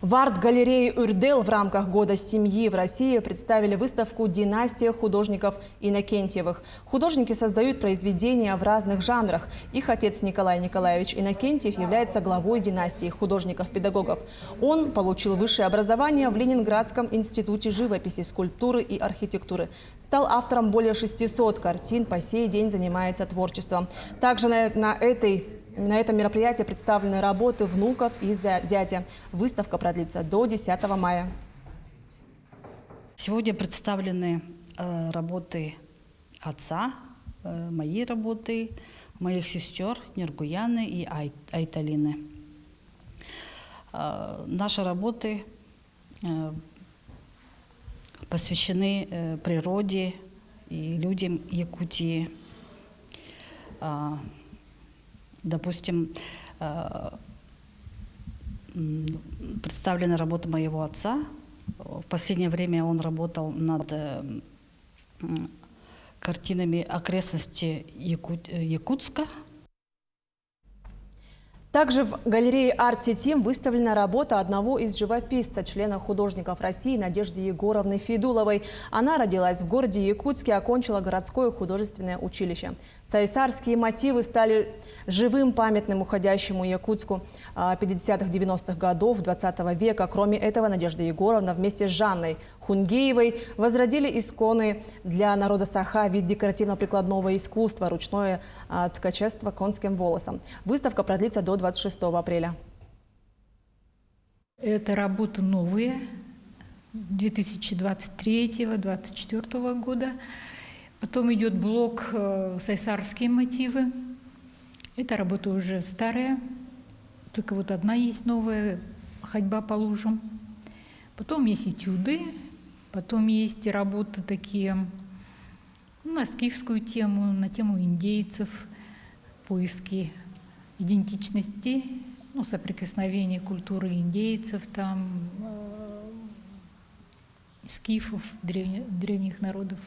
В арт-галерее «Урдел» в рамках Года семьи в России представили выставку «Династия художников Иннокентьевых». Художники создают произведения в разных жанрах. Их отец Николай Николаевич Иннокентьев является главой династии художников-педагогов. Он получил высшее образование в Ленинградском институте живописи, скульптуры и архитектуры. Стал автором более 600 картин, по сей день занимается творчеством. Также на этом мероприятии представлены работы внуков и зятя. Выставка продлится до 10 мая. Сегодня представлены работы отца, мои работы, моих сестер Нергуяны и Айталины. Наши работы посвящены природе и людям Якутии. Допустим, представлена работа моего отца. В последнее время он работал над картинами окрестностей Якутска. Также в галерее «Арт-Сетим» выставлена работа одного из живописцев, члена художников России Надежды Егоровны Федуловой. Она родилась в городе Якутске, окончила городское художественное училище. Сайсарские мотивы стали живым памятным уходящему Якутску 50-х-90-х годов 20 века. Кроме этого, Надежда Егоровна вместе с Жанной Хунгеевой возродили исконный для народа Саха вид декоративно-прикладного искусства, ручное ткачество конским волосом. Выставка продлится до 26 апреля. Это работы новые 2023-2024 года. Потом идет блок «Сайсарские мотивы». Эта работа уже старая, только вот одна есть новая «Ходьба по лужам». Потом есть этюды, потом есть работы такие на скифскую тему, на тему индейцев, поиски идентичности, соприкосновение культуры индейцев, там, скифов, древних народов.